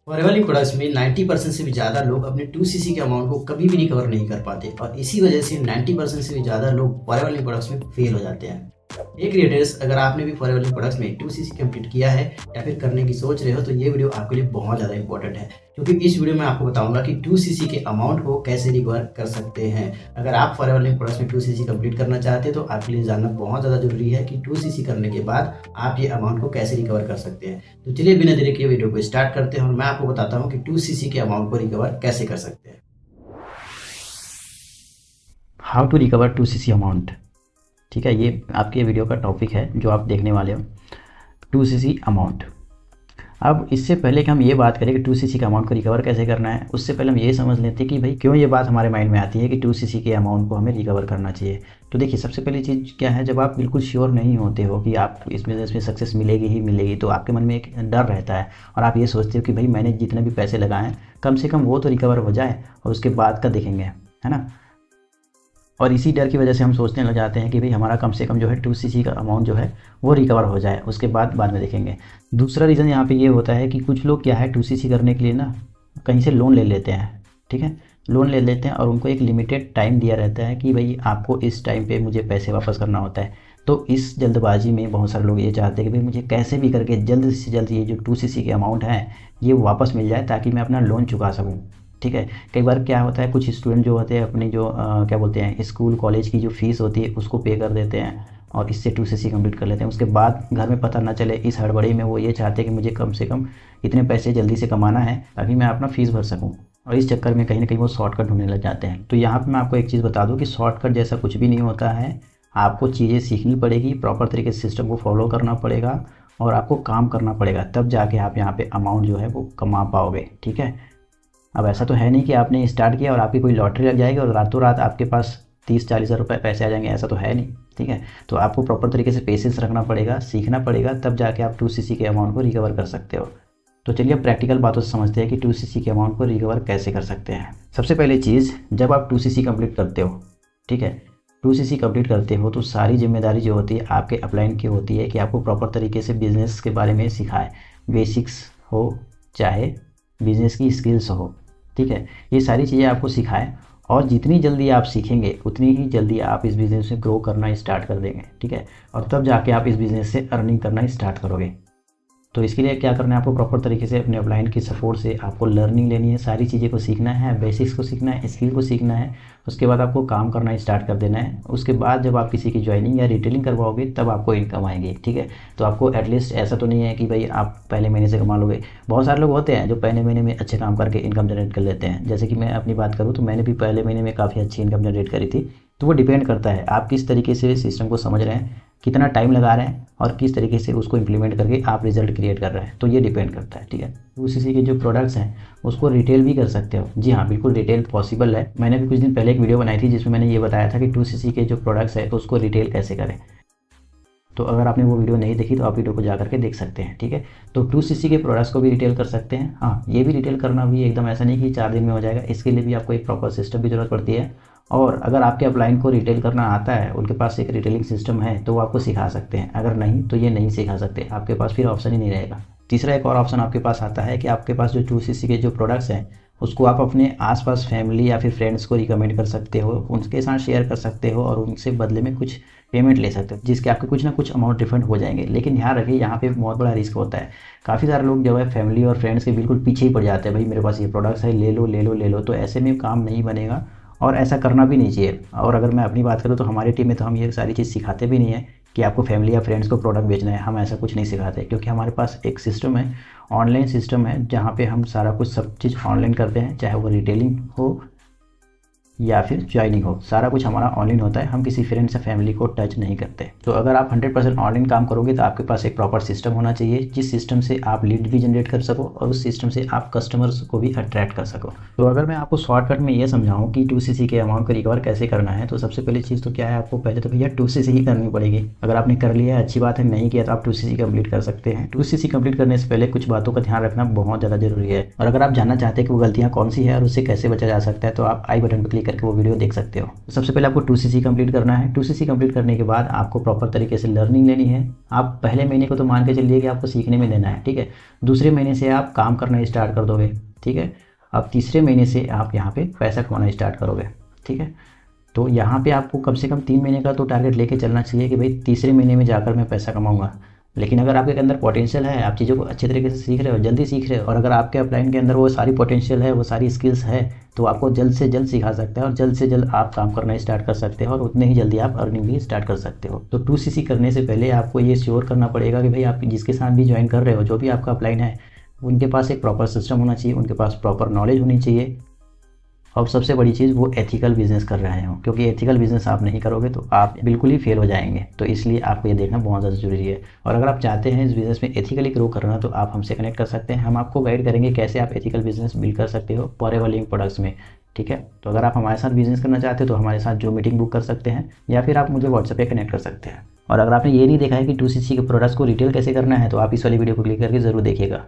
Forever products में 90% से भी ज़्यादा लोग अपने 2cc के अमाउंट को कभी भी रिकवर नहीं कर पाते और इसी वजह से 90% से भी ज़्यादा लोग फॉरेवर प्रोडक्ट्स में फेल हो जाते हैं। एक क्रिएटर्स, अगर आपने भी फॉरेवर प्रोडक्ट्स में 2cc कंप्लीट किया है या फिर करने की सोच रहे हो तो ये वीडियो आपके लिए बहुत ज़्यादा इंपॉर्टेंट है, क्योंकि इस वीडियो में आपको बताऊंगा कि 2cc के अमाउंट को कैसे रिकवर कर सकते हैं। अगर आप फॉरेवर प्रोडक्ट्स में 2cc कंप्लीट करना चाहते हैं तो आपके लिए जानना बहुत ज़्यादा जरूरी है कि 2cc करने के बाद आप ये अमाउंट को कैसे रिकवर कर सकते हैं। तो चलिए बिना देरी के वीडियो को स्टार्ट करते हैं और मैं आपको बताता हूँ कि 2cc के अमाउंट को रिकवर कैसे कर सकते हैं। How to recover 2cc amount. ठीक है, ये आपके वीडियो का टॉपिक है जो आप देखने वाले हो, 2cc अमाउंट। अब इससे पहले कि हम ये बात करें कि 2cc का अमाउंट को रिकवर कैसे करना है, उससे पहले हम ये समझ लेते हैं कि भाई क्यों ये बात हमारे माइंड में आती है कि 2cc के अमाउंट को हमें रिकवर करना चाहिए। तो देखिए, सबसे पहली चीज़ क्या है, जब आप बिल्कुल श्योर नहीं होते हो कि आप इस बिज़नेस में सक्सेस मिलेगी ही मिलेगी, तो आपके मन में एक डर रहता है और आप ये सोचते हो कि भाई मैंने जितने भी पैसे लगाए हैं कम से कम वो तो रिकवर हो जाए और उसके बाद का देखेंगे, है ना। और इसी डर की वजह से हम सोचने लग जाते हैं कि भाई हमारा कम से कम जो है 2cc का अमाउंट जो है वो रिकवर हो जाए, उसके बाद में देखेंगे। दूसरा रीज़न यहाँ पे ये होता है कि कुछ लोग क्या है 2cc करने के लिए ना कहीं से लोन ले लेते हैं। ठीक है, लोन ले लेते हैं और उनको एक लिमिटेड टाइम दिया रहता है कि भाई आपको इस टाइम पे मुझे पैसे वापस करना होता है। तो इस जल्दबाजी में बहुत सारे लोग ये चाहते हैं कि भाई मुझे कैसे भी करके जल्द से जल्द ये जो 2cc के अमाउंट है ये वापस मिल जाए ताकि मैं अपना लोन चुका सकूँ। ठीक है, कई बार क्या होता है, कुछ स्टूडेंट जो होते हैं अपनी जो क्या बोलते हैं स्कूल कॉलेज की जो फ़ीस होती है उसको पे कर देते हैं और इससे 2cc कंप्लीट कर लेते हैं। उसके बाद घर में पता ना चले, इस हड़बड़ी में वो ये चाहते हैं कि मुझे कम से कम इतने पैसे जल्दी से कमाना है ताकि मैं अपना फ़ीस भर सकूँ, और इस चक्कर में कहीं ना कहीं वो शॉर्टकट ढूंढने लग जाते हैं। तो यहाँ पर मैं आपको एक चीज़ बता दूँ कि शॉर्टकट जैसा कुछ भी नहीं होता है। आपको चीज़ें सीखनी पड़ेगी, प्रॉपर तरीके से सिस्टम को फॉलो करना पड़ेगा और आपको काम करना पड़ेगा, तब जाके आप यहाँ पे अमाउंट जो है वो कमा पाओगे। ठीक है, अब ऐसा तो है नहीं कि आपने स्टार्ट किया और आपकी कोई लॉटरी लग जाएगी और रातों रात आपके पास 30-40 हज़ार रुपये पैसे आ जाएंगे, ऐसा तो है नहीं। ठीक है, तो आपको प्रॉपर तरीके से पेशेंस रखना पड़ेगा, सीखना पड़ेगा, तब जाके आप 2cc के अमाउंट को रिकवर कर सकते हो। तो चलिए अब प्रैक्टिकल बातों से समझते हैं कि 2cc के अमाउंट को रिकवर कैसे कर सकते हैं। सबसे पहले चीज़, जब आप 2cc कंप्लीट करते हो, ठीक है, 2cc कंप्लीट करते हो तो सारी जिम्मेदारी जो होती है आपके अपलाइन की होती है कि आपको प्रॉपर तरीके से बिज़नेस के बारे में सिखाए, बेसिक्स हो चाहे बिज़नेस की स्किल्स हो। ठीक है, ये सारी चीज़ें आपको सिखाएं और जितनी जल्दी आप सीखेंगे उतनी ही जल्दी आप इस बिज़नेस में ग्रो करना स्टार्ट कर देंगे। ठीक है, और तब जाके आप इस बिज़नेस से अर्निंग करना स्टार्ट करोगे। तो इसके लिए क्या करना है, आपको प्रॉपर तरीके से अपने अपलाइन की सपोर्ट से आपको लर्निंग लेनी है, सारी चीज़ें को सीखना है, बेसिक्स को सीखना है, स्किल को सीखना है। उसके बाद आपको काम करना स्टार्ट कर देना है। उसके बाद जब आप किसी की ज्वाइनिंग या रिटेलिंग करवाओगे तब आपको इनकम आएगी। ठीक है, तो आपको एटलीस्ट ऐसा तो नहीं है कि भाई आप पहले महीने से कमा लोगे। बहुत सारे लोग होते हैं जो पहले महीने में अच्छे काम करके इनकम जनरेट कर लेते हैं। जैसे कि मैं अपनी बात करूँ तो मैंने भी पहले महीने में काफ़ी अच्छी इनकम जनरेट करी थी। तो वो डिपेंड करता है आप किस तरीके से सिस्टम को समझ रहे हैं, कितना टाइम लगा रहे हैं और किस तरीके से उसको इम्प्लीमेंट करके आप रिजल्ट क्रिएट कर रहे हैं, तो ये डिपेंड करता है। ठीक है, 2cc के जो प्रोडक्ट्स हैं उसको रिटेल भी कर सकते हो। जी हाँ, बिल्कुल रिटेल पॉसिबल है। मैंने भी कुछ दिन पहले एक वीडियो बनाई थी जिसमें मैंने ये बताया था कि 2cc के जो प्रोडक्ट्स है तो उसको रिटेल कैसे करें। तो अगर आपने वो वीडियो नहीं देखी तो आप वीडियो को जा करके देख सकते हैं। ठीक है, तो 2cc के प्रोडक्ट्स को भी रिटेल कर सकते हैं। हाँ, ये भी रिटेल करना भी एकदम ऐसा नहीं कि 4 दिन में हो जाएगा, इसके लिए भी आपको एक प्रॉपर सिस्टम की ज़रूरत पड़ती है। और अगर आपके अपलाइन को रिटेल करना आता है, उनके पास एक रिटेलिंग सिस्टम है, तो वो आपको सिखा सकते हैं। अगर नहीं तो ये नहीं सिखा सकते, आपके पास फिर ऑप्शन ही नहीं रहेगा। तीसरा एक और ऑप्शन आपके पास आता है कि आपके पास जो 2cc के जो प्रोडक्ट्स हैं उसको आप अपने आसपास फैमिली या फिर फ्रेंड्स को रिकमेंड कर सकते हो, उनके साथ शेयर कर सकते हो और उनसे बदले में कुछ पेमेंट ले सकते हो, जिसके आपके कुछ ना कुछ अमाउंट रिफंड हो जाएंगे। लेकिन ध्यान रखिए, यहाँ पे बहुत बड़ा रिस्क होता है। काफ़ी सारे लोग जो है फैमिली और फ्रेंड्स के बिल्कुल पीछे ही पड़ जाते हैं, भाई मेरे पास ये प्रोडक्ट्स है, ले लो ले लो ले लो। तो ऐसे में काम नहीं बनेगा और ऐसा करना भी नहीं चाहिए। और अगर मैं अपनी बात करूँ तो हमारी टीम में तो हम ये सारी चीज़ सिखाते भी नहीं है कि आपको फैमिली या फ्रेंड्स को प्रोडक्ट बेचना है, हम ऐसा कुछ नहीं सिखाते, क्योंकि हमारे पास एक सिस्टम है, ऑनलाइन सिस्टम है, जहाँ पे हम सारा कुछ सब चीज़ ऑनलाइन करते हैं, चाहे वो रिटेलिंग हो या फिर ज्वाइनिंग हो, सारा कुछ हमारा ऑनलाइन होता है। हम किसी फ्रेंड्स या फैमिली को टच नहीं करते। तो अगर आप 100% ऑनलाइन काम करोगे तो आपके पास एक प्रॉपर सिस्टम होना चाहिए, जिस सिस्टम से आप लीड भी जनरेट कर सको और उस सिस्टम से आप कस्टमर्स को भी अट्रैक्ट कर सको। तो अगर मैं आपको शॉर्टकट में ये समझाऊँ कि 2cc के अमाउंट को रिकवर कैसे करना है, तो सबसे पहली चीज़ तो क्या है, आपको पहले तो भैया 2cc ही करनी पड़ेगी। अगर आपने कर लिया है अच्छी बात है, नहीं किया तो आप 2cc कंप्लीट कर सकते हैं। 2cc कंप्लीट करने से पहले कुछ बातों का ध्यान रखना बहुत ज़्यादा जरूरी है। और अगर आप जानना चाहते हैं कि वो गलतियाँ कौन सी है और उससे कैसे बचा जा सकता है, तो आप आई बटन पर क्लिक करके वो वीडियो देख सकते हो। सबसे पहले आपको 2cc कंप्लीट करना है। 2cc कंप्लीट करने के बाद आपको प्रॉपर तरीके से लर्निंग लेनी है। आप पहले महीने को तो मान के चलिए कि आपको सीखने में देना है, ठीक है। दूसरे महीने से आप काम करना स्टार्ट कर दोगे, ठीक है। अब तीसरे महीने से आप यहाँ पे पैसा कमाना स्टार्ट करोगे, ठीक है। तो यहाँ पे आपको कम से कम 3 महीने का तो टारगेट लेके चलना चाहिए कि भाई तीसरे महीने में जाकर मैं पैसा कमाऊंगा। लेकिन अगर आपके अंदर पोटेंशियल है, आप चीज़ों को अच्छे तरीके से सीख रहे हो, जल्दी सीख रहे हो, और अगर आपके अपलाइन के अंदर वो सारी पोटेंशियल है, वो सारी स्किल्स है, तो आपको जल्द से जल्द सिखा सकते हैं और जल्द से जल्द आप काम करना स्टार्ट कर सकते हो और उतने ही जल्दी आप अर्निंग भी स्टार्ट कर सकते हो। तो 2cc करने से पहले आपको ये श्योर करना पड़ेगा कि भाई आप जिसके साथ भी ज्वाइन कर रहे हो, जो भी आपका अपलाइन है, उनके पास एक प्रॉपर सिस्टम होना चाहिए, उनके पास प्रॉपर नॉलेज होनी चाहिए, और सबसे बड़ी चीज़ वो एथिकल बिजनेस कर रहे हो, क्योंकि एथिकल बिजनेस आप नहीं करोगे तो आप बिल्कुल ही फेल हो जाएंगे। तो इसलिए आपको ये देखना बहुत ज़्यादा ज़रूरी है। और अगर आप चाहते हैं इस बिज़नेस में एथिकली ग्रो करना, तो आप हमसे कनेक्ट कर सकते हैं। हम आपको गाइड करेंगे कैसे आप एथिकल बिजनेस बिल्ड कर सकते हो फॉरएवर लिविंग प्रोडक्ट्स में, ठीक है। तो अगर आप हमारे साथ बिजनेस करना चाहते हो तो हमारे साथ जो मीटिंग बुक कर सकते हैं, या फिर आप मुझे व्हाट्सएप पे कनेक्ट कर सकते हैं। और अगर आपने ये नहीं देखा है कि 2cc के प्रोडक्ट्स को रिटेल कैसे करना है, तो आप इस वाली वीडियो को क्लिक करके ज़रूर देखिएगा।